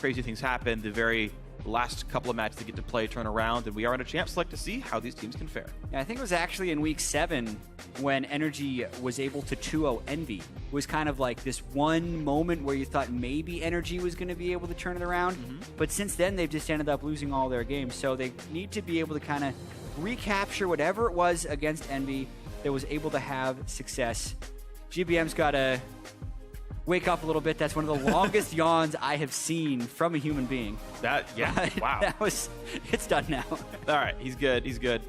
crazy things happen. The very last couple of matches they get to play turn around, and we are in a champ select to see how these teams can fare. Yeah, I think it was actually in week 7 when NRG was able to 2-0 Envy. It was kind of like this one moment where you thought maybe NRG was going to be able to turn it around, but since then they've just ended up losing all their games. So they need to be able to kind of recapture whatever it was against Envy that was able to have success. GBM's got to wake up a little bit. That's one of the longest yawns I have seen from a human being. Wow. It's done now. All right, he's good.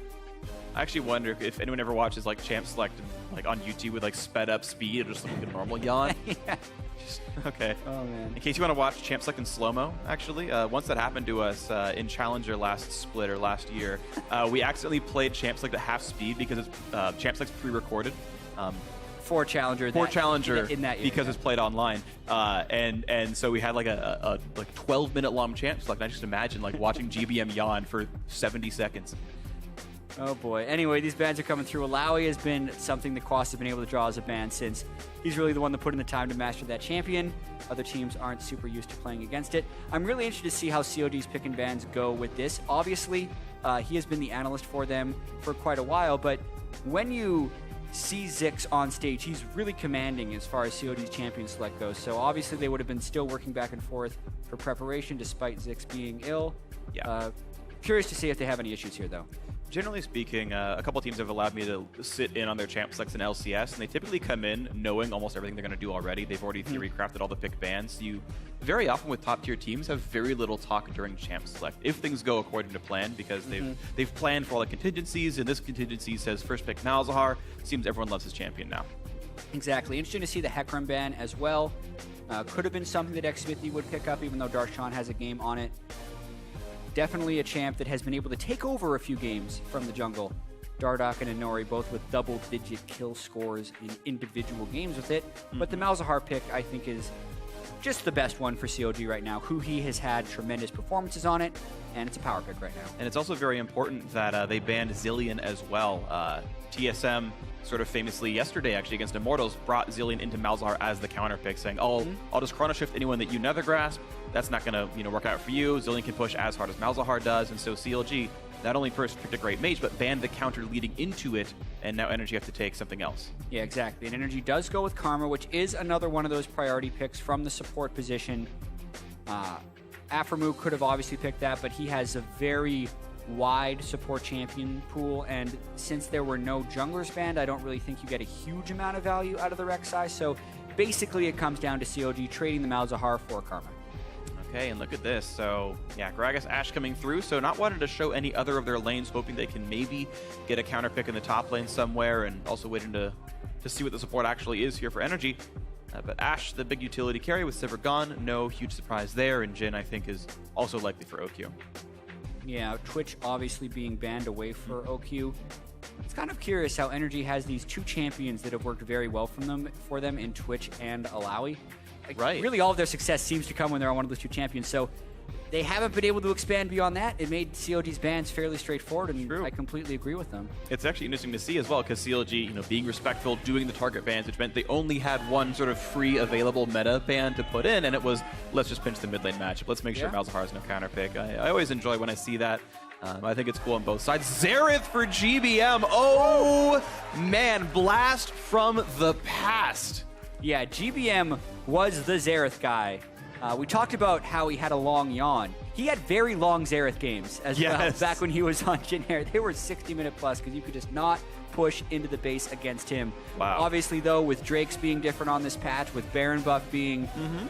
I actually wonder if anyone ever watches like Champ Select like on YouTube with like sped up speed or just like a normal yawn. Yeah. Okay. Oh man. In case you want to watch Champ Select in slow-mo, actually, once that happened to us in Challenger last split or last year, we accidentally played Champ Select at half speed because it's Champ Select's pre-recorded. For Challenger in that year, because it's played online, and so we had like a 12-minute long Champ Select. And I just imagine like watching GBM yawn for 70 seconds. Oh boy. Anyway, these bans are coming through. Alawi has been something that Quas has been able to draw as a ban since he's really the one that put in the time to master that champion. Other teams aren't super used to playing against it. I'm really interested to see how COD's pick and bans go with this. Obviously, he has been the analyst for them for quite a while, but when you see Zix on stage, he's really commanding as far as COD's champion select goes. So obviously they would have been still working back and forth for preparation despite Zix being ill. Yeah. Curious to see if they have any issues here, though. Generally speaking, a couple teams have allowed me to sit in on their champ selects in LCS, and they typically come in knowing almost everything they're going to do already. They've already theory crafted all the pick bans. You very often with top tier teams have very little talk during champ select if things go according to plan, because they've planned for all the contingencies, and this contingency says first pick Malzahar. Seems everyone loves his champion now. Exactly. Interesting to see the Hecarim ban as well. Could have been something that xMithy would pick up, even though Darshan has a game on it. Definitely a champ that has been able to take over a few games from the jungle. Dardoch and Inori both with double-digit kill scores in individual games with it. But the Malzahar pick, I think, is just the best one for COG right now. He has had tremendous performances on it, and it's a power pick right now. And it's also very important that they banned Zilean as well. TSM sort of famously yesterday, actually, against Immortals, brought Zilean into Malzahar as the counter pick, saying, I'll just chrono shift anyone that you nether grasp. That's not going to work out for you. Zilean can push as hard as Malzahar does, and so CLG not only first picked a great mage, but banned the counter leading into it, and now NRG have to take something else. Yeah, exactly. And NRG does go with Karma, which is another one of those priority picks from the support position. Aphromoo could have obviously picked that, but he has a very wide support champion pool, and since there were no junglers banned, I don't really think you get a huge amount of value out of the Rek'Sai, so basically it comes down to COG trading the Malzahar for Karma. Okay, and look at this. So, yeah, Gragas Ashe coming through, so not wanting to show any other of their lanes, hoping they can maybe get a counter pick in the top lane somewhere, and also waiting to see what the support actually is here for NRG. But Ashe, the big utility carry with Sivir gone, no huge surprise there, and Jhin, I think, is also likely for OQ. Yeah, Twitch obviously being banned away for OQ. It's kind of curious how NRG has these two champions that have worked very well for them in Twitch and Alawi. Right. Really, all of their success seems to come when they're on one of those two champions. So they haven't been able to expand beyond that. It made CLG's bans fairly straightforward, and I completely agree with them. It's actually interesting to see as well, because CLG, being respectful, doing the target bans, which meant they only had one sort of free available meta ban to put in, and it was, let's just pinch the mid lane matchup. Let's make sure Malzahar has no counter pick. I always enjoy when I see that. I think it's cool on both sides. Xerath for GBM. Oh, man. Blast from the past. Yeah, GBM was the Xerath guy. We talked about how he had a long yawn. He had very long Xerath games as well. Back when he was on Jhin Hair, they were 60-minute plus because you could just not push into the base against him. Wow. Obviously, though, with Drake's being different on this patch, with Baron buff being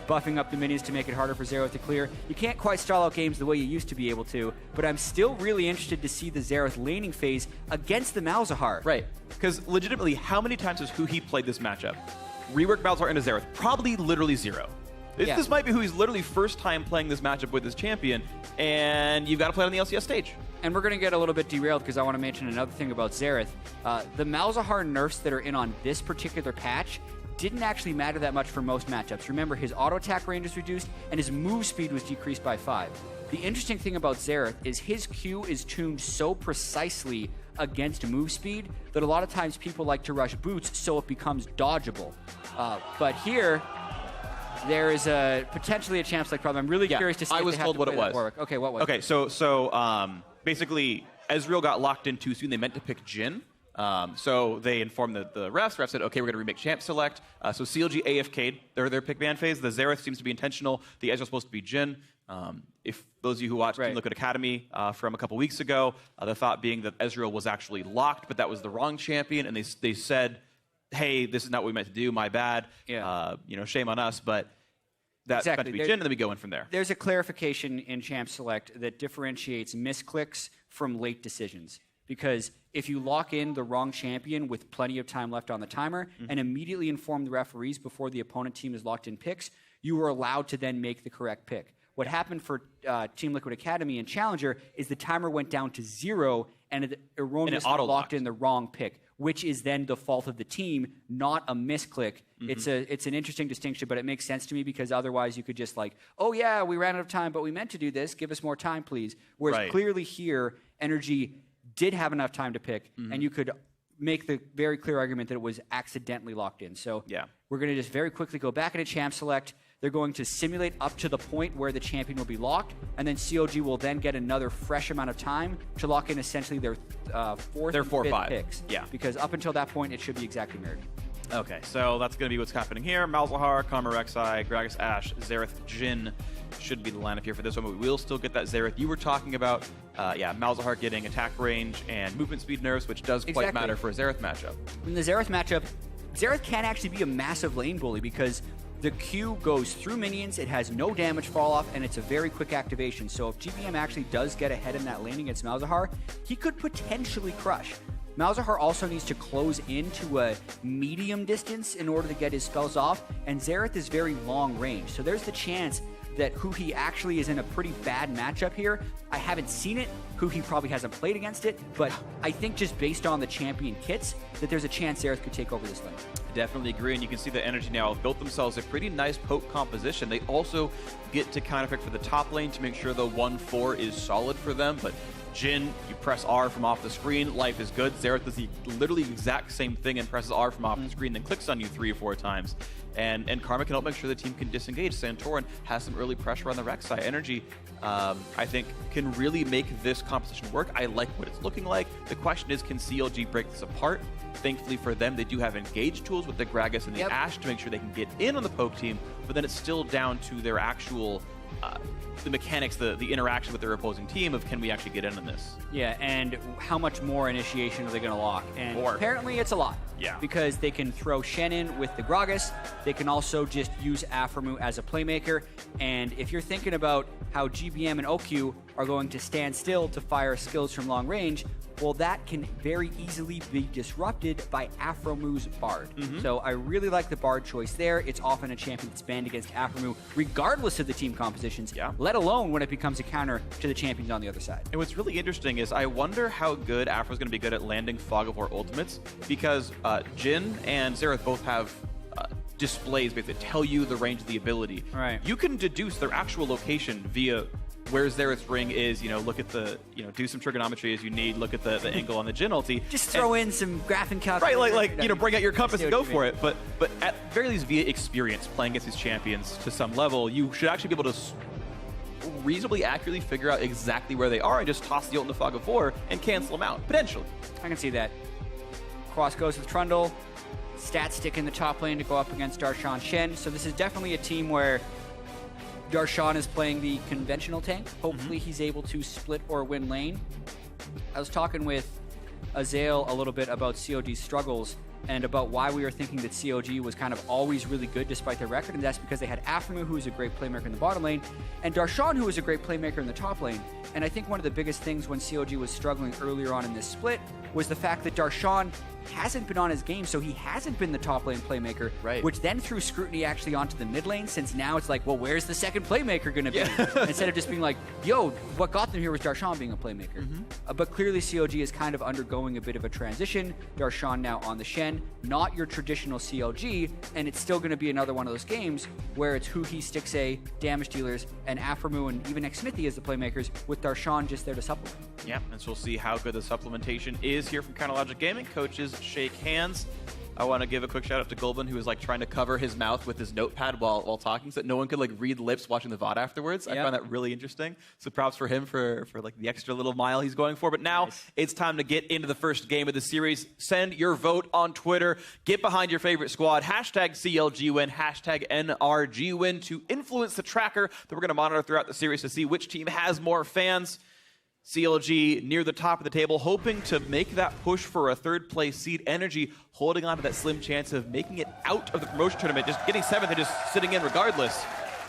buffing up the minions to make it harder for Xerath to clear, you can't quite stall out games the way you used to be able to, but I'm still really interested to see the Xerath laning phase against the Malzahar. Right, because legitimately, how many times has Huhi played this matchup? Rework Malzahar into Xerath? Probably literally zero. This might be who he's literally first time playing this matchup with his champion, and you've got to play it on the LCS stage. And we're going to get a little bit derailed because I want to mention another thing about Xerath. The Malzahar nerfs that are in on this particular patch didn't actually matter that much for most matchups. Remember, his auto attack range is reduced, and his move speed was decreased by 5. The interesting thing about Xerath is his Q is tuned so precisely against move speed that a lot of times people like to rush boots so it becomes dodgeable. But here, there is potentially a champ select problem. I'm really curious to see. I if was they have told to what play it was. that work. Okay, what was? Okay, so basically, Ezreal got locked in too soon. They meant to pick Jhin. So they informed the refs. Refs said, okay, we're going to remake champ select. So CLG AFK'd their pick ban phase. The Xerath seems to be intentional. The Ezreal's supposed to be Jhin. If those of you who watched Team Liquid Academy from a couple weeks ago, the thought being that Ezreal was actually locked, but that was the wrong champion, and they said, hey, this is not what we meant to do, my bad. Yeah. Shame on us, but that's meant to be Jhin, and then we go in from there. There's a clarification in champ select that differentiates misclicks from late decisions. Because if you lock in the wrong champion with plenty of time left on the timer and immediately inform the referees before the opponent team is locked in picks, you are allowed to then make the correct pick. What happened for Team Liquid Academy and Challenger is the timer went down to 0 and it erroneously locked in the wrong pick, which is then the fault of the team, not a misclick. It's an interesting distinction, but it makes sense to me because otherwise you could just like, oh yeah, we ran out of time, but we meant to do this. Give us more time, please. Whereas clearly here, NRG did have enough time to pick, and you could make the very clear argument that it was accidentally locked in. So we're going to just very quickly go back into champ select. They're going to simulate up to the point where the champion will be locked, and then CLG will then get another fresh amount of time to lock in essentially their fourth and fifth picks. Yeah. Because up until that point, it should be exactly mirrored. Okay, so that's going to be what's happening here. Malzahar, Karma Rek'Sai, Gragas Ashe, Xerath, Jhin should be the lineup here for this one, but we will still get that Xerath you were talking about. Malzahar getting attack range and movement speed nerfs, which does quite matter for a Xerath matchup. In the Xerath matchup, Xerath can actually be a massive lane bully because the Q goes through minions, it has no damage fall off, and it's a very quick activation. So if GBM actually does get ahead in that lane against Malzahar, he could potentially crush. Malzahar also needs to close into a medium distance in order to get his spells off, and Xerath is very long range. So there's the chance that Huhi actually is in a pretty bad matchup here. I haven't seen it. Huhi probably hasn't played against it, but I think just based on the champion kits, that there's a chance Xerath could take over this lane. I definitely agree, and you can see that NRG now have built themselves a pretty nice poke composition. They also get to counterpick for the top lane to make sure the 1-4 is solid for them, but Jhin, you press R from off the screen, life is good. Xerath does the literally exact same thing and presses R from off the screen, then clicks on you 3 or 4 times. And Karma can help make sure the team can disengage. Santorin has some early pressure on the Rek'Sai. NRG, I think, can really make this composition work. I like what it's looking like. The question is, can CLG break this apart? Thankfully for them, they do have engage tools with the Gragas and the Ashe to make sure they can get in on the poke team, but then it's still down to their actual the mechanics, the interaction with their opposing team of can we actually get in on this? Yeah, and how much more initiation are they going to lock? And apparently it's a lot. Yeah. Because they can throw Shen in with the Gragas. They can also just use Aphromoo as a playmaker. And if you're thinking about how GBM and OQ are going to stand still to fire skills from long range, well, that can very easily be disrupted by Aphromu's Bard. So I really like the Bard choice there. It's often a champion that's banned against Aphromoo, regardless of the team compositions, let alone when it becomes a counter to the champions on the other side. And what's really interesting is I wonder how good Aphro's going to be good at landing Fog of War ultimates, because Jhin and Xerath both have displays basically that tell you the range of the ability. Right. You can deduce their actual location via where Xerath's ring is, look at the, do some trigonometry as you need, look at the angle on the Jhin ulti. Just throw in some graphing calculators. Right, bring out your compass and go for it. But at very least via experience playing against these champions to some level, you should actually be able to reasonably accurately figure out exactly where they are and just toss the ult in the Fog of War and cancel them out, potentially. I can see that. Cross goes with Trundle. Stat stick in the top lane to go up against Darshan Shen. So this is definitely a team where Darshan is playing the conventional tank. Hopefully he's able to split or win lane. I was talking with Azael a little bit about COG's struggles and about why we were thinking that CLG was kind of always really good despite their record, and that's because they had Aphromoo, who is a great playmaker in the bottom lane, and Darshan, who is a great playmaker in the top lane. And I think one of the biggest things when CLG was struggling earlier on in this split was the fact that Darshan hasn't been on his game, so he hasn't been the top lane playmaker, which then threw scrutiny actually onto the mid lane, since now it's like, well, where's the second playmaker going to be? Instead of just being like, yo, what got them here was Darshan being a playmaker. But clearly CLG is kind of undergoing a bit of a transition. Darshan now on the Shen, not your traditional CLG, and it's still going to be another one of those games where it's Huhi, Stixxay, damage dealers, and Aphromoo and even Xmithie as the playmakers, with Darshan just there to supplement. Yeah, and so we'll see how good the supplementation is here from Counterlogic Gaming. Coaches shake hands. I want to give a quick shout out to Goldman, who was like trying to cover his mouth with his notepad while talking, so that no one could like read lips watching the VOD afterwards. I found that really interesting. So props for him for like the extra little mile he's going for. But now it's time to get into the first game of the series. Send your vote on Twitter. Get behind your favorite squad. Hashtag CLG win. Hashtag NRG win to influence the tracker that we're going to monitor throughout the series to see which team has more fans. CLG near the top of the table, hoping to make that push for a third place seed. NRG holding on to that slim chance of making it out of the promotion tournament, just getting 7th and just sitting in regardless,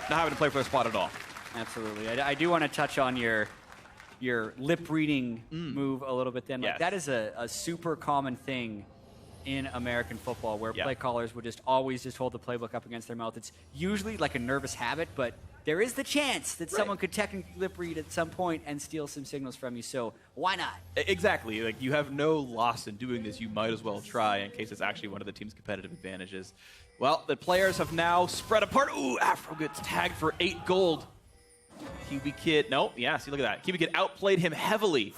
not having to play for a spot at all. Absolutely. I do want to touch on your lip reading move a little bit then. Like, that is a super common thing in American football, where play callers would just always hold the playbook up against their mouth. It's usually like a nervous habit, but there is the chance that someone could technically lip read at some point and steal some signals from you, so why not? Exactly. Like, you have no loss in doing this. You might as well try in case it's actually one of the team's competitive advantages. Well, the players have now spread apart. Ooh, Afro gets tagged for 8 gold. QB Kid, see, look at that. QB Kid outplayed him heavily.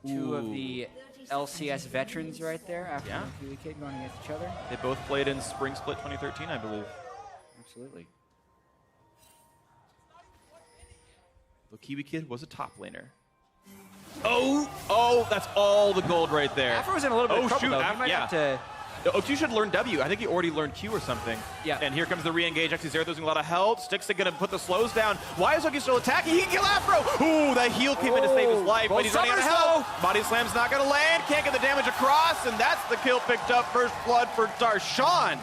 Two of the LCS veterans right there, Afro and QB Kid going against each other. They both played in Spring Split 2013, I believe. Absolutely. The Kiwi Kid was a top laner. Oh, that's all the gold right there. Afro's in a little bit of trouble, though. He might have to... OQ should learn W. I think he already learned Q or something. Yeah. And here comes the re-engage. Actually, Zerath losing a lot of health. Sticks are going to put the slows down. Why is OQ still attacking? He can kill Afro. Ooh, that heal came in to save his life, but he's running out of health. Body slam's not going to land. Can't get the damage across, and that's the kill picked up. First blood for Darshan.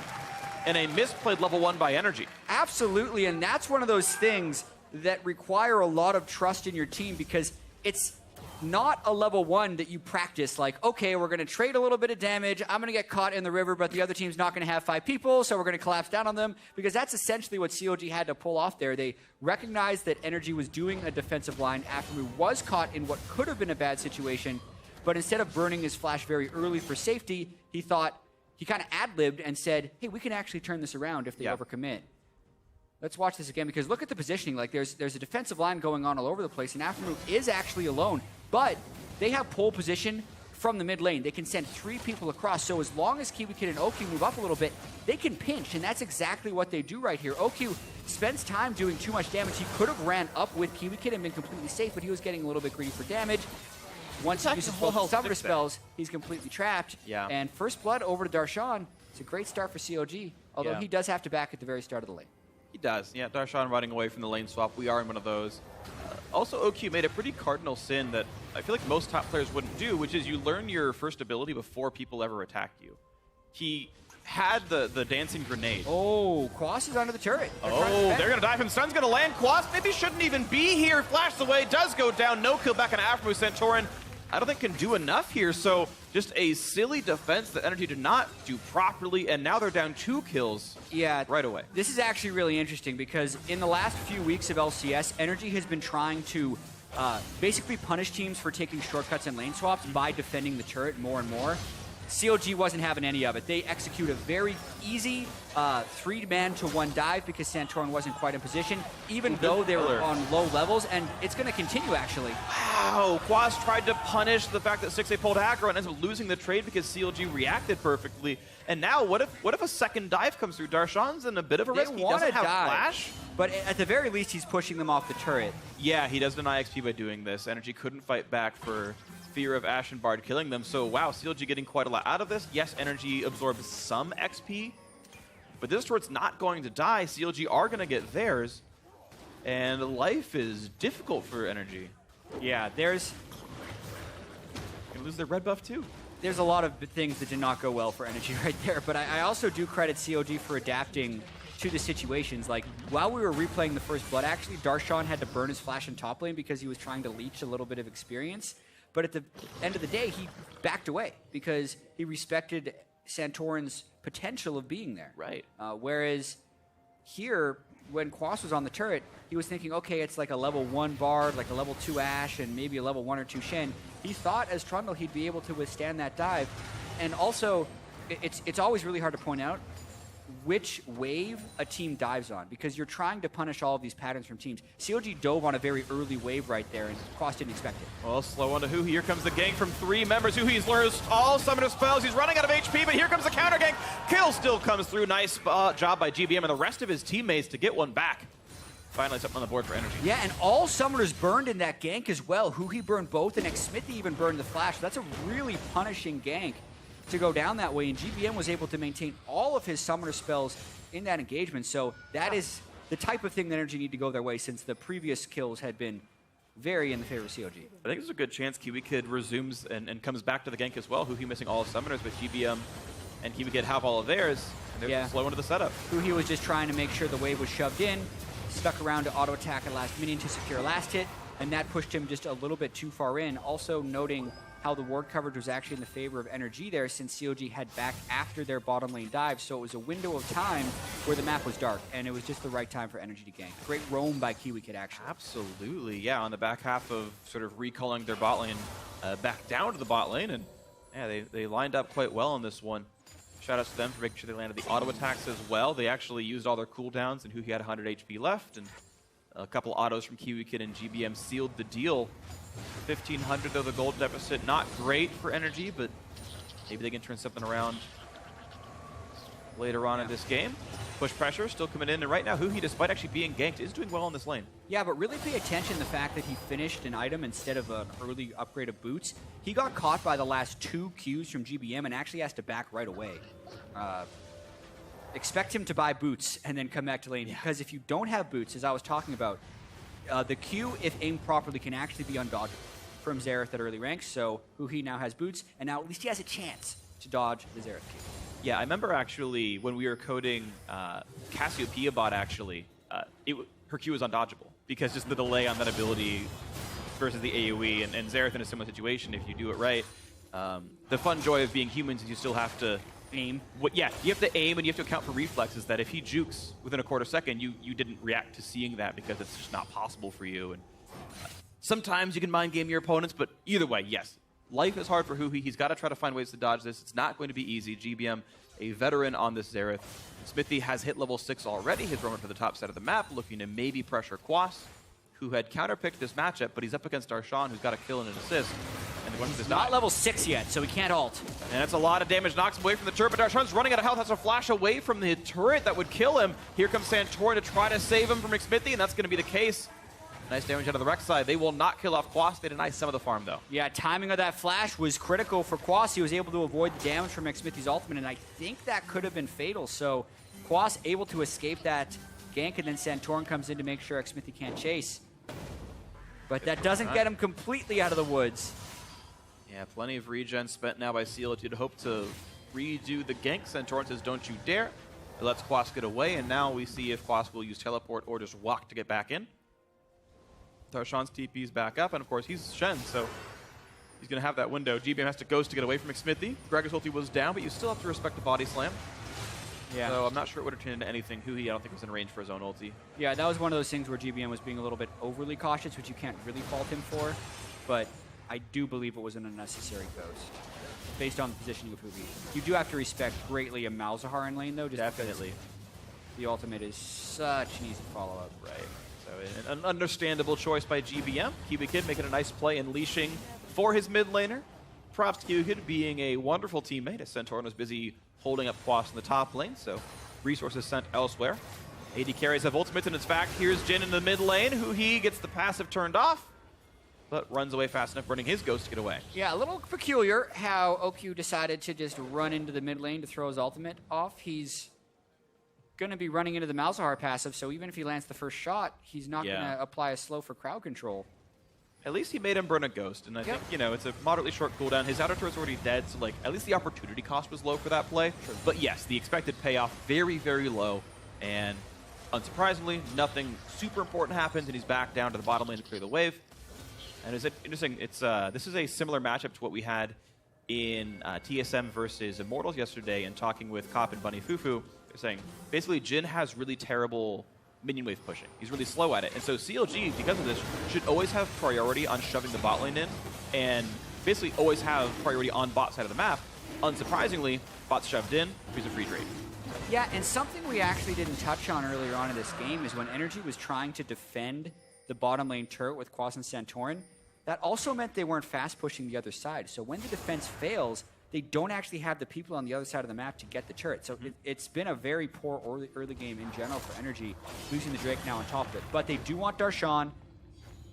And a misplayed level 1 by NRG. Absolutely, and that's one of those things that require a lot of trust in your team, because it's not a level 1 that you practice like, okay, we're going to trade a little bit of damage, I'm going to get caught in the river, but the other team's not going to have 5 people, so we're going to collapse down on them, because that's essentially what CLG had to pull off there. They recognized that NRG was doing a defensive line after he was caught in what could have been a bad situation, but instead of burning his flash very early for safety, he thought, he kind of ad-libbed and said, hey, we can actually turn this around if they overcommit. Let's watch this again, because look at the positioning. Like, there's a defensive line going on all over the place, and Afro is actually alone, but they have pole position from the mid lane. They can send 3 people across, so as long as QB Kid and OQ move up a little bit, they can pinch, and that's exactly what they do right here. OQ spends time doing too much damage. He could have ran up with QB Kid and been completely safe, but he was getting a little bit greedy for damage. Once he uses both summoner spells, he's completely trapped. Yeah. And first blood over to Darshan. It's a great start for CLG, although he does have to back at the very start of the lane. He does. Yeah, Darshan running away from the lane swap. We are in one of those. Also, OQ made a pretty cardinal sin that I feel like most top players wouldn't do, which is you learn your first ability before people ever attack you. He had the dancing grenade. Oh, Quas is under the turret. They're going to dive him. Sun's going to land. Quas maybe shouldn't even be here. Flashes away. Does go down. No kill back on Afro. Santorin, I don't think can do enough here. So just a silly defense that NRG did not do properly, and now they're down 2 kills right away. This is actually really interesting, because in the last few weeks of LCS, NRG has been trying to basically punish teams for taking shortcuts and lane swaps by defending the turret more and more. CLG wasn't having any of it. They execute a very easy 3-man to 1 dive because Santorin wasn't quite in position, even though they were on low levels, and it's going to continue, actually. Wow, Quas tried to punish the fact that 6A pulled aggro and ends up losing the trade because CLG reacted perfectly. And now, what if a second dive comes through? Darshan's in a bit of a risk. He doesn't have flash. But at the very least, he's pushing them off the turret. Yeah, he does deny XP by doing this. NRG couldn't fight back for fear of Ashen Bard killing them. So, wow, CLG getting quite a lot out of this. Yes, NRG absorbs some XP, but this turret's not going to die. CLG are going to get theirs, and life is difficult for NRG. Yeah, there's... Gonna lose their red buff, too. There's a lot of things that did not go well for NRG right there, but I also do credit CLG for adapting to the situations. Like, while we were replaying the first blood, actually, Darshan had to burn his flash in top lane because he was trying to leech a little bit of experience. But at the end of the day, he backed away because he respected Santorin's potential of being there. Right. Whereas here, when Quas was on the turret, he was thinking, okay, it's like a level 1 Bard, like a level 2 Ashe, and maybe a level 1 or 2 Shen. He thought as Trundle he'd be able to withstand that dive. And also, it's always really hard to point out, which wave a team dives on, because you're trying to punish all of these patterns from teams. CLG dove on a very early wave right there, and Quas didn't expect it. Well, slow on to Huhi. Here comes the gank from 3 members. Huhi's learned all summoner spells. He's running out of HP, but here comes the counter gank. Kill still comes through. Nice job by GBM and the rest of his teammates to get one back. Finally something on the board for NRG. Yeah, and all summoners burned in that gank as well. Huhi burned both, and Smithy even burned the flash. That's a really punishing gank to go down that way, and GBM was able to maintain all of his summoner spells in that engagement. So that is the type of thing that NRG need to go their way, since the previous kills had been very in the favor of CLG. I think there's a good chance Kiwi Kid resumes and comes back to the gank as well. Huhi missing all his summoners, but GBM and Kiwi Kid have all of theirs, and they're slow into the setup. Huhi was just trying to make sure the wave was shoved in, stuck around to auto attack at last minion to secure last hit, and that pushed him just a little bit too far in. Also noting how the ward coverage was actually in the favor of NRG there, since CLG had back after their bottom lane dive, so it was a window of time where the map was dark, and it was just the right time for NRG to gank. Great roam by Kiwi Kid, actually. Absolutely, yeah, on the back half of sort of recalling their bot lane back down to the bot lane, and yeah, they lined up quite well on this one. Shout out to them for making sure they landed the auto attacks as well. They actually used all their cooldowns, and Huhi had 100 HP left, and a couple autos from Kiwi Kid and GBM sealed the deal. 1,500 though, the gold deficit. Not great for NRG, but maybe they can turn something around later on in this game. Push pressure still coming in, and right now Huhi, despite actually being ganked, is doing well on this lane. Yeah, but really pay attention to the fact that he finished an item instead of an early upgrade of boots. He got caught by the last 2 Qs from GBM and actually has to back right away. Expect him to buy boots and then come back to lane, because if you don't have boots, as I was talking about, the Q, if aimed properly, can actually be undodgeable from Xerath at early ranks. So Huhi now has boots, and now at least he has a chance to dodge the Xerath Q. Yeah, I remember actually when we were coding Cassiopeia bot, actually, her Q was undodgeable because just the delay on that ability versus the AoE, and Xerath in a similar situation, if you do it right. The fun joy of being humans is you still have to aim. Yeah, you have to aim and you have to account for reflexes, that if he jukes within a quarter second, you didn't react to seeing that because it's just not possible for you. And sometimes you can mind game your opponents, but either way, yes. Life is hard for Huhi. He's got to try to find ways to dodge this. It's not going to be easy. GBM, a veteran on this Xerath. Smithy has hit level 6 already. He's roaming to the top side of the map, looking to maybe pressure Quas, who had counterpicked this matchup, but he's up against Arshan, who's got a kill and an assist. And he's not level 6 yet, so he can't ult. And that's a lot of damage. Knocks him away from the turret, but Arshan's running out of health. Has a flash away from the turret that would kill him. Here comes Santorin to try to save him from Smithy, and that's going to be the case. Nice damage out of the Rex side. They will not kill off Quas. They deny some of the farm, though. Yeah, timing of that flash was critical for Quas. He was able to avoid the damage from Smithy's ultimate, and I think that could have been fatal. So Quas able to escape that gank, and then Santorin comes in to make sure Smithy can't chase. But that doesn't get him completely out of the woods. Yeah, plenty of regen spent now by CLG to hope to redo the gank. Santorin says, don't you dare. It lets Quas get away, and now we see if Quas will use teleport or just walk to get back in. Tarshan's TP's back up, and of course he's Shen, so he's going to have that window. GBM has to ghost to get away from Smithy. Gregor's ulti was down, but you still have to respect the body slam. Yeah. So I'm not sure it would have turned into anything. Huhi, I don't think was in range for his own ulti. Yeah, that was one of those things where GBM was being a little bit overly cautious, which you can't really fault him for, but I do believe it was an unnecessary ghost, based on the positioning of Huhi. You do have to respect greatly a Malzahar in lane, though. Just definitely. The ultimate is such an easy follow-up. Right. So an understandable choice by GBM. Kiwi Kid making a nice play and leashing for his mid laner. Props to Kiwi Kid being a wonderful teammate, as Santorin was busy holding up Quas in the top lane, so resources sent elsewhere. AD carries have ultimates, and in fact, here's Jin in the mid lane, who he gets the passive turned off, but runs away fast enough, burning his ghost to get away. Yeah, a little peculiar how OQ decided to just run into the mid lane to throw his ultimate off. He's going to be running into the Malzahar passive, so even if he lands the first shot, he's not going to apply a slow for crowd control. At least he made him burn a ghost, and I think, you know, it's a moderately short cooldown. His outer turret's already dead, so, like, at least the opportunity cost was low for that play. Sure. But yes, the expected payoff very, very low, and unsurprisingly, nothing super important happens, and he's back down to the bottom lane to clear the wave. And it's interesting, it's this is a similar matchup to what we had in TSM versus Immortals yesterday, and talking with Cop and Bunny Fufu, they're saying, basically, Jin has really terrible minion wave pushing. He's really slow at it. And so CLG, because of this, should always have priority on shoving the bot lane in, and basically always have priority on bot side of the map. Unsurprisingly, bot's shoved in, he's a free trade. Yeah, and something we actually didn't touch on earlier on in this game is when NRG was trying to defend the bottom lane turret with Quas and Santorin, that also meant they weren't fast pushing the other side. So when the defense fails, they don't actually have the people on the other side of the map to get the turret. So it's been a very poor early game in general for NRG, losing the Drake now on top of it. But they do want Darshan.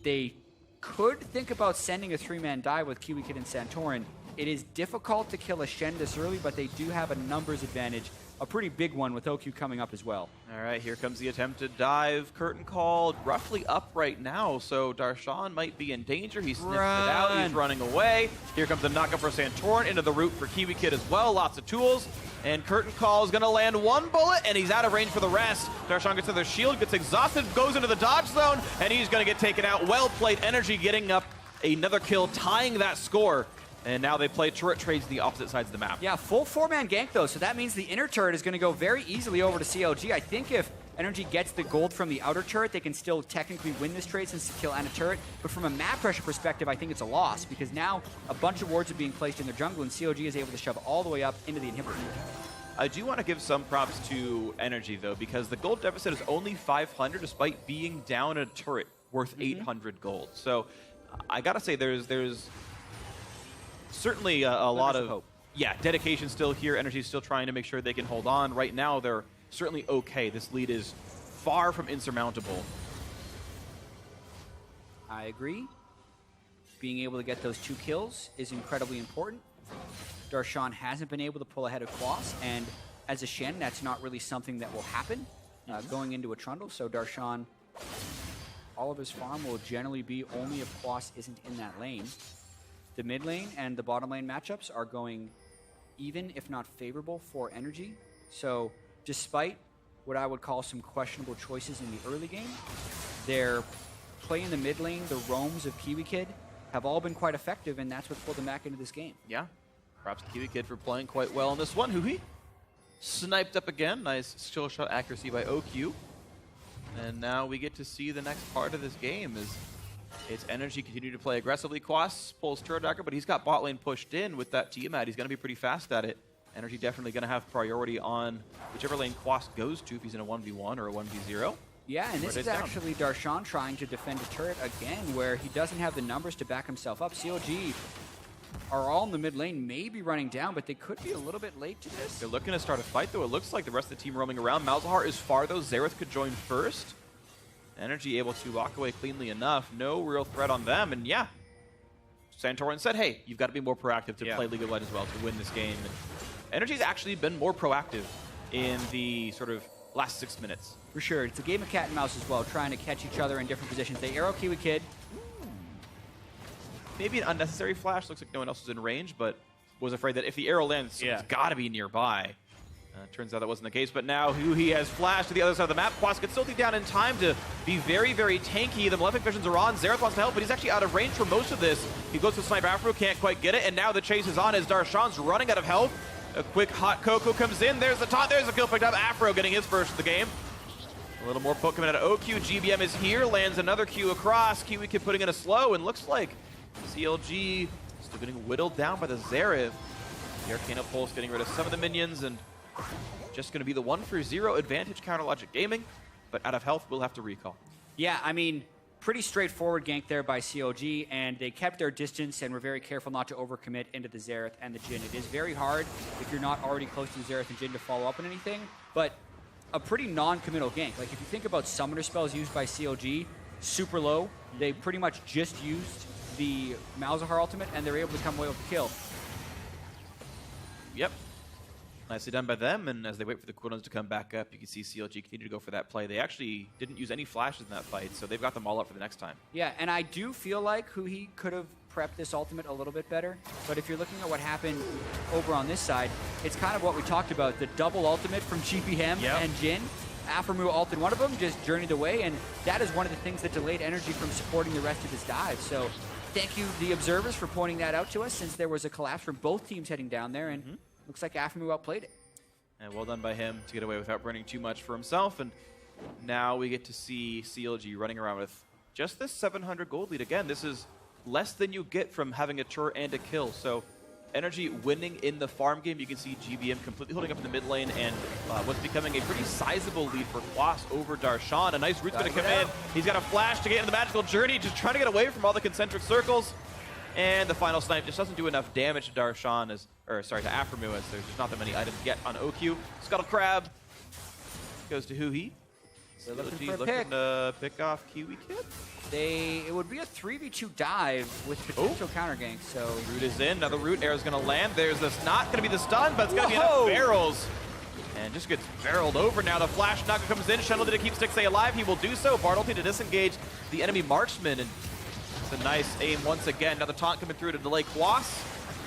They could think about sending a 3-man dive with Kiwi Kid and Santorin. It is difficult to kill a Shen this early, but they do have a numbers advantage, a pretty big one with OQ coming up as well. All right, here comes the attempted dive. Curtain called, roughly up right now, so Darshan might be in danger. He sniffed it out, he's running away. Here comes the knockup for Santorin, into the root for Kiwi Kid as well, lots of tools. And Curtain Call is going to land one bullet, and he's out of range for the rest. Darshan gets to their shield, gets exhausted, goes into the dodge zone, and he's going to get taken out. Well played. NRG getting up another kill, tying that score. And now they play turret trades the opposite sides of the map. Yeah, full 4-man gank though, so that means the inner turret is going to go very easily over to CLG. I think if NRG gets the gold from the outer turret, they can still technically win this trade since they kill and a turret. But from a map pressure perspective, I think it's a loss because now a bunch of wards are being placed in their jungle and CLG is able to shove all the way up into the inhibitor. I do want to give some props to NRG though, because the gold deficit is only 500 despite being down a turret worth 800 gold. So I gotta say there's certainly a lot of hope. Yeah, dedication still here. NRG is still trying to make sure they can hold on. Right now, they're certainly okay. This lead is far from insurmountable. I agree. Being able to get those 2 kills is incredibly important. Darshan hasn't been able to pull ahead of Quas, and as a Shen, that's not really something that will happen going into a Trundle. So Darshan, all of his farm will generally be only if Quas isn't in that lane. The mid lane and the bottom lane matchups are going even, if not favorable, for NRG. So despite what I would call some questionable choices in the early game, their play in the mid lane, the roams of Kiwi Kid, have all been quite effective, and that's what pulled them back into this game. Yeah, props to Kiwi Kid for playing quite well in this one. Huhi sniped up again. Nice skill shot accuracy by OQ. And now we get to see the next part of this game is it's NRG continue to play aggressively. Quas pulls turret dagger, but he's got bot lane pushed in with that Tiamat. He's going to be pretty fast at it. NRG definitely going to have priority on whichever lane Quas goes to if he's in a 1v1 or a 1v0. Yeah, and this is actually Darshan trying to defend a turret again where he doesn't have the numbers to back himself up. CLG are all in the mid lane, maybe running down, but they could be a little bit late to this. They're looking to start a fight, though. It looks like the rest of the team roaming around. Malzahar is far, though. Xerath could join first. NRG able to walk away cleanly enough. No real threat on them. And yeah, Santorin said, hey, you've got to be more proactive to play League of Legends well to win this game. And NRG's actually been more proactive in the sort of last 6 minutes. For sure. It's a game of cat and mouse as well, trying to catch each other in different positions. They arrow Kiwi Kid. Maybe an unnecessary flash. Looks like no one else is in range, but was afraid that if the arrow lands, it's got to be nearby. Turns out that wasn't the case, but now he has flashed to the other side of the map. Quas gets tilted down in time to be very, very tanky. The Malefic Visions are on. Xerath wants to help, but he's actually out of range for most of this. He goes to snipe Afro, can't quite get it, and now the chase is on as Darshan's running out of health. A quick hot Coco comes in. There's the taunt. There's the kill picked up. Afro getting his first of the game. A little more poke coming out of OQ. GBM is here, lands another Q across. Kiwi Kid putting in a slow, and looks like CLG still getting whittled down by the Xerath. The Arcana Pulse getting rid of some of the minions, and just going to be the 1-for-0 advantage Counter Logic Gaming, but out of health, we'll have to recall. Yeah, I mean, pretty straightforward gank there by CLG, and they kept their distance and were very careful not to overcommit into the Xerath and the Jhin. It is very hard if you're not already close to the Xerath and Jhin to follow up on anything, but a pretty non-committal gank. Like, if you think about summoner spells used by CLG, super low. They pretty much just used the Malzahar ultimate, and they're able to come away with the kill. Yep. Nicely done by them, and as they wait for the cooldowns to come back up, you can see CLG continue to go for that play. They actually didn't use any flashes in that fight, so they've got them all up for the next time. Yeah, and I do feel like Huhi could have prepped this ultimate a little bit better, but if you're looking at what happened over on this side, it's kind of what we talked about, the double ultimate from GPM and Jhin. Aphromoo ulted one of them, just journeyed away, and that is one of the things that delayed NRG from supporting the rest of his dive. So thank you, the observers, for pointing that out to us, since there was a collapse from both teams heading down there, and looks like Aphromoo outplayed it. And well done by him to get away without burning too much for himself. And now we get to see CLG running around with just this 700 gold lead. Again, this is less than you get from having a turret and a kill. So NRG winning in the farm game. You can see GBM completely holding up in the mid lane, and what's becoming a pretty sizable lead for Quas over Darshan. A nice root's going to come in. He's got a flash to get into the magical journey, just trying to get away from all the concentric circles. And the final snipe just doesn't do enough damage to Darshan, to Aframu, as there's just not that many items yet on OQ. Scuttle Crab goes to Huhi. Looking to pick off Kiwi Kid. It would be a 3v2 dive with potential counter gank. So root is in. Another root arrow is going to land. There's this, not going to be the stun, but it's going to be enough barrels. And just gets barreled over now. The flash knock comes in. Shuttle to keep Stixxay alive. He will do so. Bartleby to disengage the enemy marksman. And it's a nice aim once again. Now the taunt coming through to delay Quas.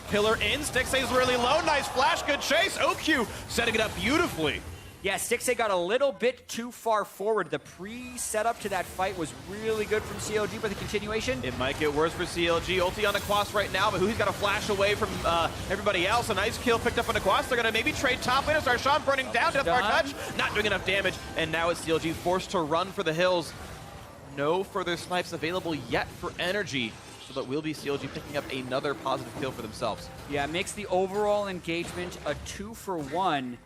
Pillar in. Stixxay's really low. Nice flash. Good chase. OQ setting it up beautifully. Yeah, Stixxay got a little bit too far forward. The pre-setup to that fight was really good from CLG, but the continuation... It might get worse for CLG. Ulti on the Quas right now, but Huhi's got a flash away from everybody else. A nice kill picked up on the Quas. They're going to maybe trade top lane. Darshan burning down. Deathmark touch. Not doing enough damage. And now it's CLG forced to run for the hills. No further snipes available yet for NRG. So that will be CLG picking up another positive kill for themselves. Yeah, it makes the overall engagement a 2-for-1.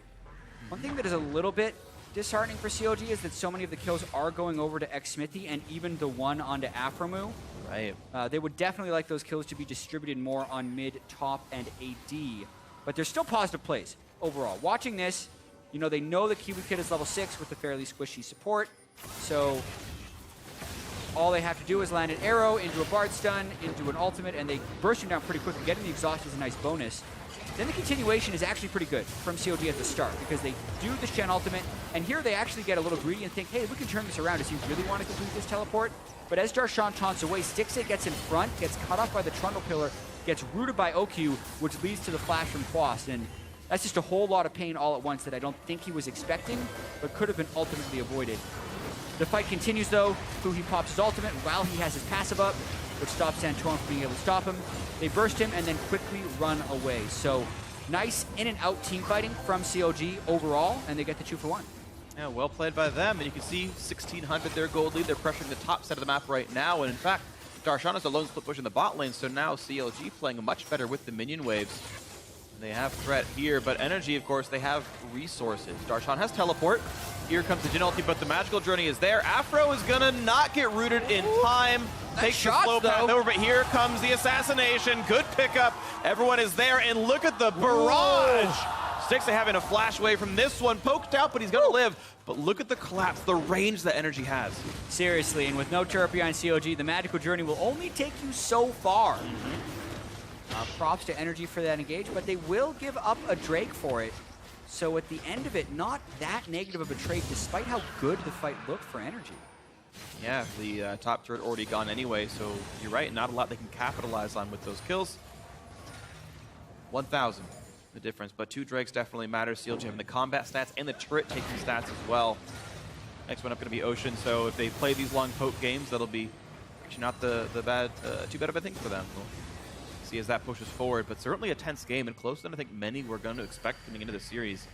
One thing that is a little bit disheartening for CLG is that so many of the kills are going over to xSmithy, and even the one onto Aframu. Right. They would definitely like those kills to be distributed more on mid, top, and AD. But there's still positive plays overall. Watching this, you know, they know the Kiwi Kid is level 6 with a fairly squishy support. So all they have to do is land an arrow into a Bard stun, into an ultimate, and they burst him down pretty quickly. Getting the exhaust is a nice bonus. Then the continuation is actually pretty good from CLG at the start, because they do the Shen ultimate, and here they actually get a little greedy and think, hey, we can turn this around. Does he really want to complete this teleport? But as Darshan taunts away, Stixxay gets in front, gets cut off by the Trundle Pillar, gets rooted by OQ, which leads to the flash from Quas, and that's just a whole lot of pain all at once that I don't think he was expecting, but could have been ultimately avoided. The fight continues, though. Huhi pops his ultimate while he has his passive up, which stops Santorin from being able to stop him. They burst him and then quickly run away. So nice in and out team fighting from CLG overall, and they get the 2-for-1. Yeah, well played by them. And you can see 1,600 their gold lead. They're pressuring the top side of the map right now. And in fact, Darshan is a lone split push in the bot lane, so now CLG playing much better with the minion waves. And they have threat here, but NRG, of course, they have resources. Darshan has teleport. Here comes the Jhin ulti, but the magical journey is there. Afro is gonna not get rooted in time. Takes the slow path over, but here comes the assassination. Good pickup. Everyone is there, and look at the barrage. Stixxay having a flash away from this one. Poked out, but he's gonna live. But look at the collapse, the range that NRG has. Seriously, and with no turret behind CLG, the magical journey will only take you so far. Props to NRG for that engage, but they will give up a Drake for it. So at the end of it, not that negative of a trade, despite how good the fight looked for NRG. Yeah, the top turret already gone anyway, so you're right, not a lot they can capitalize on with those kills. 1,000, the difference, but 2 Drakes definitely matter. CLG having the combat stats and the turret taking stats as well. Next one up going to be Ocean, so if they play these long poke games, that'll be actually not too bad of a thing for them. We'll see as that pushes forward, but certainly a tense game and closer than I think many were going to expect coming into the series.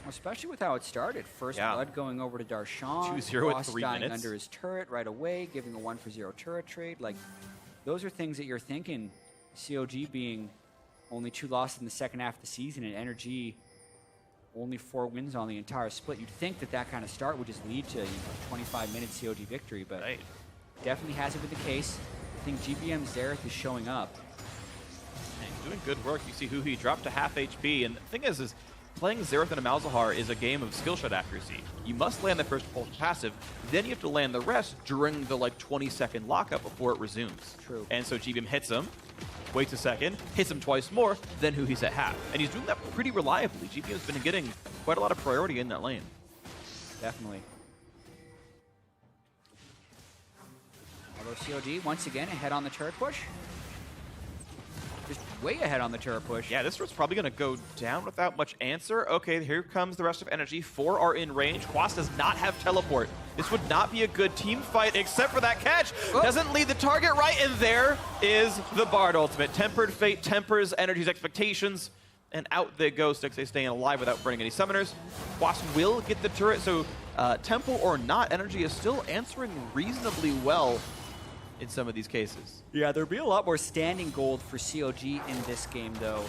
Especially with how it started. First blood going over to Darshan. 2-0 at 3 dying minutes. under his turret right away, giving a 1-for-0 turret trade. Like, those are things that you're thinking. CLG being only 2 losses in the second half of the season, and NRG only 4 wins on the entire split. You'd think that that kind of start would just lead to 25-minute CLG victory, but definitely hasn't been the case. I think GBM's Xerath is showing up. Doing good work. You see Huhi dropped to half HP, and the thing is playing Xerath and a Malzahar is a game of skill shot accuracy. You must land the first passive, then you have to land the rest during the 20-second lockup before it resumes. True. And so GBM hits him, waits a second, hits him twice more, then Huhi's at half. And he's doing that pretty reliably. GBM's been getting quite a lot of priority in that lane. Definitely. Although CLG, once again, ahead on the turret push. Just way ahead on the turret push. Yeah, this turret's probably going to go down without much answer. Okay, here comes the rest of NRG. 4 are in range. Quas does not have teleport. This would not be a good team fight except for that catch. Doesn't lead the target right, and there is the Bard ultimate. Tempered Fate tempers NRG's expectations, and out they go. Stixxay staying alive without burning any summoners. Quas will get the turret, so Temple or not, NRG is still answering reasonably well. in some of these cases. Yeah, there'll be a lot more standing gold for CLG in this game, though,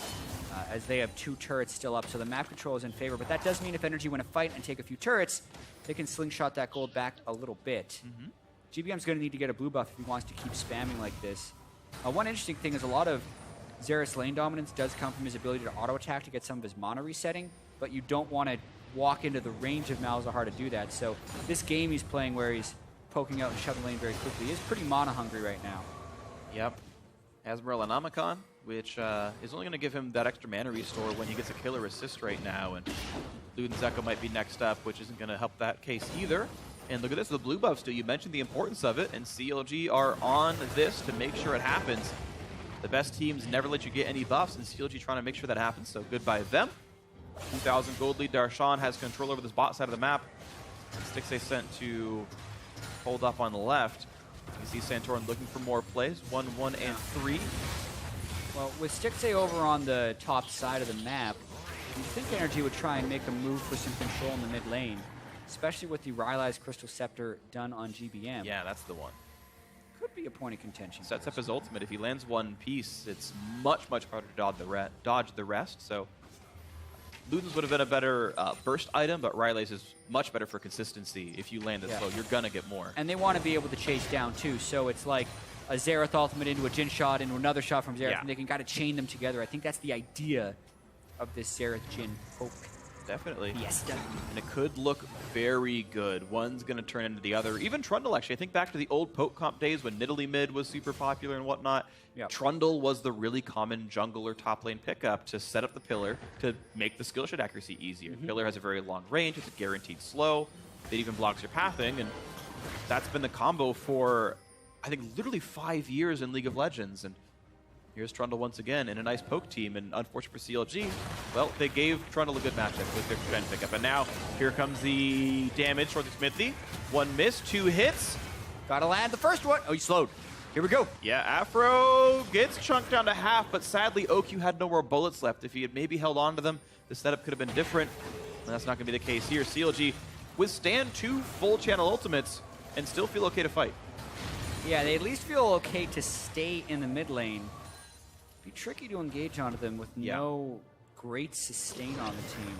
as they have 2 turrets still up, so the map control is in favor. But that does mean if NRG win a fight and take a few turrets, they can slingshot that gold back a little bit. GBM's going to need to get a blue buff if he wants to keep spamming like this. One interesting thing is a lot of Xerath's lane dominance does come from his ability to auto-attack to get some of his mana resetting, but you don't want to walk into the range of Malzahar to do that. So this game he's playing where he's poking out and shoving lane very quickly is pretty mana hungry right now. Yep. Asmorel and Amicon, which is only going to give him that extra mana restore when he gets a killer assist right now, and Luden's Echo might be next up, which isn't going to help that case either. And look at this, the blue buffs too. You mentioned the importance of it, and CLG are on this to make sure it happens. The best teams never let you get any buffs, and CLG trying to make sure that happens, so good by them. 2,000 gold lead. Darshan has control over this bot side of the map. Stixay sent to hold up on the left. You see Santorin looking for more plays. 1, 1, and 3. Well, with Stixay over on the top side of the map, you think NRG would try and make a move for some control in the mid lane, especially with the Rylai's Crystal Scepter done on GBM. Yeah, that's the one. Could be a point of contention. Sets up his ultimate. If he lands one piece, it's much, much harder to dodge the rest. So Luden's would have been a better burst item, but Rylai's is much better for consistency. If you land it slow, you're going to get more. And they want to be able to chase down, too. So it's like a Xerath ultimate into a Jhin shot, into another shot from Xerath, and they can kind of chain them together. I think that's the idea of this Xerath Jhin poke. Definitely. Fiesta. And it could look very good. One's going to turn into the other. Even Trundle, actually. I think back to the old poke comp days when Nidalee mid was super popular and whatnot. Yep. Trundle was the really common jungle or top lane pickup to set up the pillar to make the skill shot accuracy easier. Pillar has a very long range. It's a guaranteed slow. It even blocks your pathing. And that's been the combo for, I think, literally 5 years in League of Legends. And here's Trundle once again in a nice poke team, and unfortunate for CLG, well, they gave Trundle a good matchup with their trend pickup. And now, here comes the damage towards the Smithy. 1 miss, 2 hits. Gotta land the first one. Oh, he slowed. Here we go. Yeah, Afro gets chunked down to half, but sadly, OQ had no more bullets left. If he had maybe held on to them, the setup could have been different. And that's not going to be the case here. CLG withstand 2 full channel ultimates and still feel okay to fight. Yeah, they at least feel okay to stay in the mid lane. Be tricky to engage onto them with no great sustain on the team.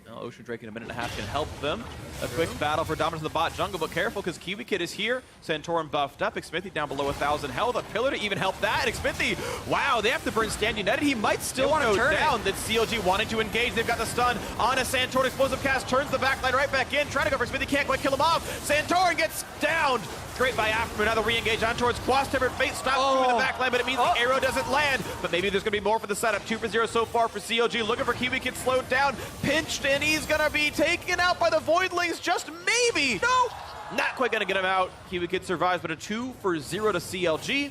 Well, Ocean Drake in a minute and a half can help them. A quick battle for dominance in the bot jungle, but careful because Kiwi Kid is here. Santorin buffed up. Xmithy down below 1,000 health. A pillar to even help that. Xmithy, wow, they have to burn Stand United. He might still go down. That's CLG wanting to engage. They've got the stun on a Santorin. Explosive cast turns the backline right back in. Trying to go for Xmithy. Can't quite kill him off. Santorin gets down. Great by Afro. Now the re-engage on towards Quas. Tempered Fate stops through the backline, but it means the arrow doesn't land. But maybe there's going to be more for the setup. 2 for 0 so far for CLG. Looking for Kiwi Kid slowed down. Pinched, and he's going to be taken out by the Voidlings. Just maybe. No! Not quite going to get him out. Kiwi Kid survives, but a 2 for 0 to CLG.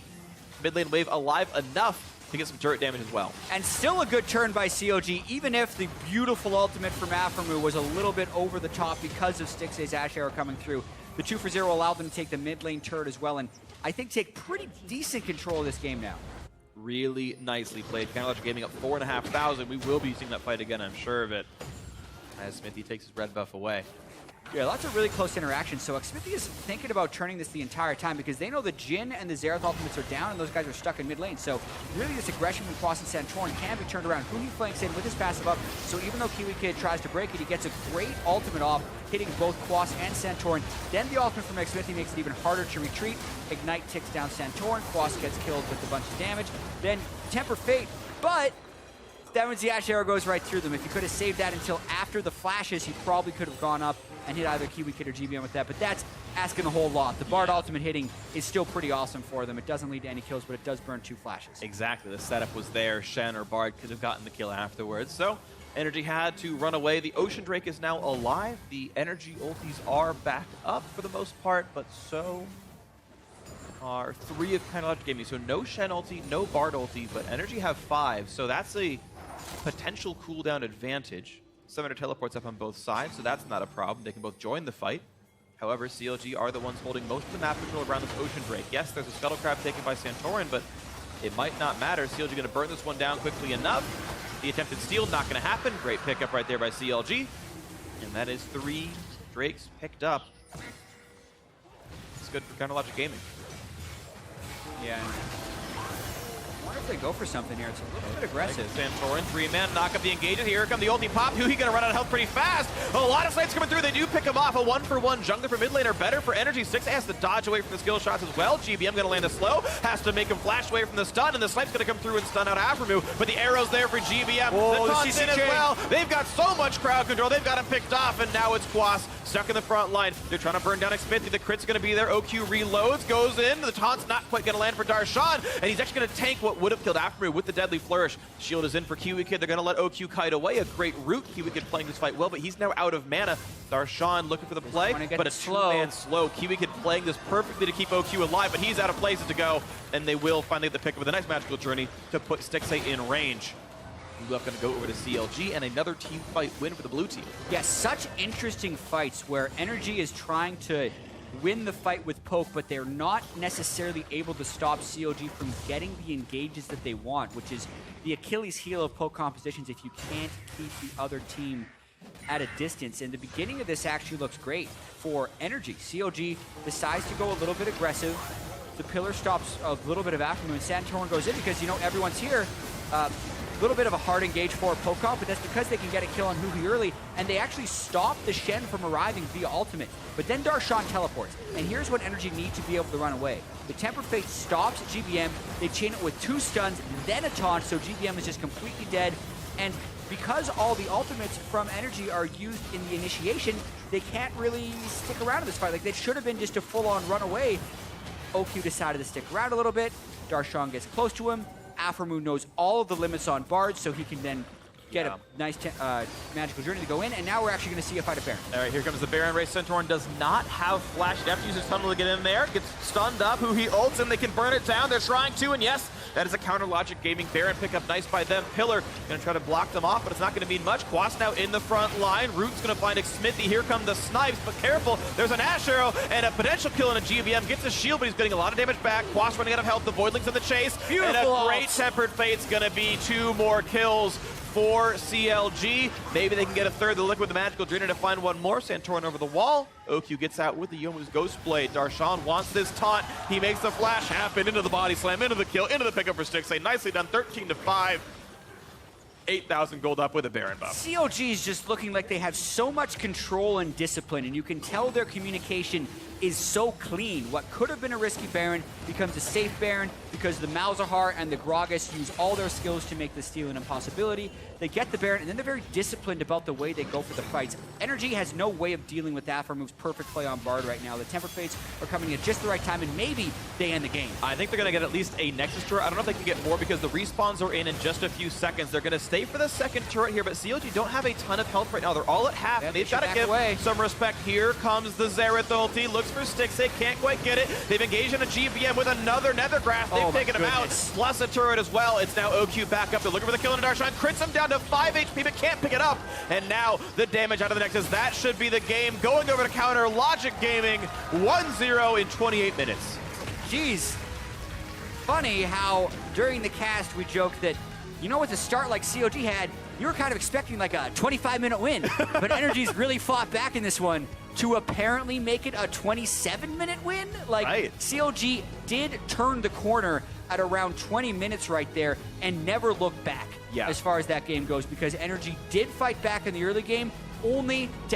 Mid lane wave alive enough to get some turret damage as well. And still a good turn by CLG, even if the beautiful ultimate from Aframu was a little bit over the top because of Stixay's Ash Arrow coming through. The 2 for 0 allowed them to take the mid lane turret as well, and I think take pretty decent control of this game now. Really nicely played. Counterlogic Gaming up 4,500. We will be seeing that fight again, I'm sure of it, as Smithy takes his red buff away. Yeah, lots of really close interactions. So Xmithy is thinking about turning this the entire time because they know the Jhin and the Xerath ultimates are down and those guys are stuck in mid lane. So really this aggression from Quas and Santorin can be turned around. Huni flanks in with his passive up. So even though Kiwi Kid tries to break it, he gets a great ultimate off, hitting both Quas and Santorin. Then the ultimate from Xmithy makes it even harder to retreat. Ignite ticks down Santorin. Quas gets killed with a bunch of damage. Then Temper Fate, but that means the Ash Arrow goes right through them. If he could have saved that until after the flashes, he probably could have gone up and hit either Kiwi Kid or GBM with that, but that's asking a whole lot. The Bard ultimate hitting is still pretty awesome for them. It doesn't lead to any kills, but it does burn 2 flashes. Exactly. The setup was there. Shen or Bard could have gotten the kill afterwards. So NRG had to run away. The Ocean Drake is now alive. The NRG ultis are back up for the most part, but so are 3 of Counterlogic Gaming. So no Shen ulti, no Bard ulti, but NRG have 5. So that's a potential cooldown advantage. 700 teleports up on both sides, so that's not a problem. They can both join the fight. However, CLG are the ones holding most of the map control around this Ocean Drake. Yes, there's a Scuttle Crab taken by Santorin, but it might not matter. CLG going to burn this one down quickly enough. The attempted steal, not going to happen. Great pickup right there by CLG. And that is 3 Drakes picked up. It's good for Counterlogic Gaming. Yeah. I wonder if they go for something here. It's a little bit aggressive. Santorin, 3-man, knock up the engages. Here come the ulti pop. Huhi gonna run out of health pretty fast. A lot of snipes coming through. They do pick him off. A 1-for-1 jungler for mid laner. Better for NRG. 6 has to dodge away from the skill shots as well. GBM gonna land a slow. Has to make him flash away from the stun, and the snipe's gonna come through and stun out Aframu. But the arrow's there for GBM. Whoa, the taunts in as well. They've got so much crowd control. They've got him picked off, and now it's Quas stuck in the front line. They're trying to burn down Xmithy. The crit's gonna be there. OQ reloads, goes in. The taunt's not quite gonna land for Darshan, and he's actually gonna tank what would have killed Aframu with the deadly flourish. Shield is in for Kiwi Kid. They're going to let OQ kite away. A great route. Kiwi Kid playing this fight well, but he's now out of mana. Darshan looking for the play, but a two-man slow. Kiwi Kid playing this perfectly to keep OQ alive, but he's out of places to go, and they will finally get the pick with a nice magical journey to put Stixxay in range. Blue going to go over to CLG, and another team fight win for the blue team. Yes, such interesting fights where NRG is trying to win the fight with poke, but they're not necessarily able to stop CLG from getting the engages that they want, which is the Achilles heel of poke compositions if you can't keep the other team at a distance. And the beginning of this actually looks great for NRG. CLG decides to go a little bit aggressive. The pillar stops a little bit of Afternoon. Santorin goes in because, you know, everyone's here. A little bit of a hard engage for poke comp, but that's because they can get a kill on Huhi early, and they actually stop the Shen from arriving via ultimate. But then Darshan teleports, and here's what NRG need to be able to run away. The Temper Fate stops GBM, they chain it with 2 stuns, then a taunt, so GBM is just completely dead. And because all the ultimates from NRG are used in the initiation, they can't really stick around in this fight. Like, they should have been just a full-on run away. OQ decided to stick around a little bit. Darshan gets close to him. Aframu knows all of the limits on Bard, so he can then get a nice magical journey to go in, and now we're actually going to see a fight of Baron. All right, here comes the Baron race. Santorin does not have flash. They have to use his tunnel to get in there. Gets stunned up. Huhi ults, and they can burn it down. They're trying to, and yes, that is a counter logic gaming Baron pickup. Nice by them. Pillar going to try to block them off, but it's not going to mean much. Quas now in the front line. Root's going to find Xmithy. Here come the snipes, but careful. There's an Ash Arrow and a potential kill in a GBM. Gets a shield, but he's getting a lot of damage back. Quas running out of health. The Voidling's in the chase. Beautiful. And a great Tempered Fate's going to be 2 more kills for CLG. Maybe they can get a third. They'll look with the magical drainer to find one more. Santorin over the wall. OQ gets out with the Yomu's Ghost Blade. Darshan wants this taunt. He makes the flash happen into the body slam, into the kill, into the pickup for Stixxay. Nicely done. 13-5. 8,000 gold up with a Baron buff. CLG is just looking like they have so much control and discipline, and you can tell their communication is so clean. What could have been a risky Baron becomes a safe Baron because the Malzahar and the Gragas use all their skills to make the steal an impossibility. They get the Baron, and then they're very disciplined about the way they go for the fights. NRG has no way of dealing with Aframu's perfect play on Bard right now. The Temper Fates are coming at just the right time, and maybe they end the game. I think they're going to get at least a Nexus turret. I don't know if they can get more because the respawns are in just a few seconds. They're going to stay for the second turret here, but CLG don't have a ton of health right now. They're all at half, and they've got to give some respect. Here comes the Xerath ulti. Looks for Stixxay, can't quite get it. They've engaged in a GBM with another Nethergrass. They've taken him out, plus a turret as well. It's now OQ back up. They're looking for the kill in Darshan. Crits him down to 5 HP, but can't pick it up. And now the damage out of the Nexus. That should be the game. Going over to counter Logic Gaming. 1-0 in 28 minutes. Jeez. Funny how during the cast we joked that, you know, with a start like CLG had, you were kind of expecting like a 25-minute win. But NRG's really fought back in this one to apparently make it a 27-minute win. Like, CLG did turn the corner at around 20 minutes right there and never looked back as far as that game goes, because NRG did fight back in the early game, only to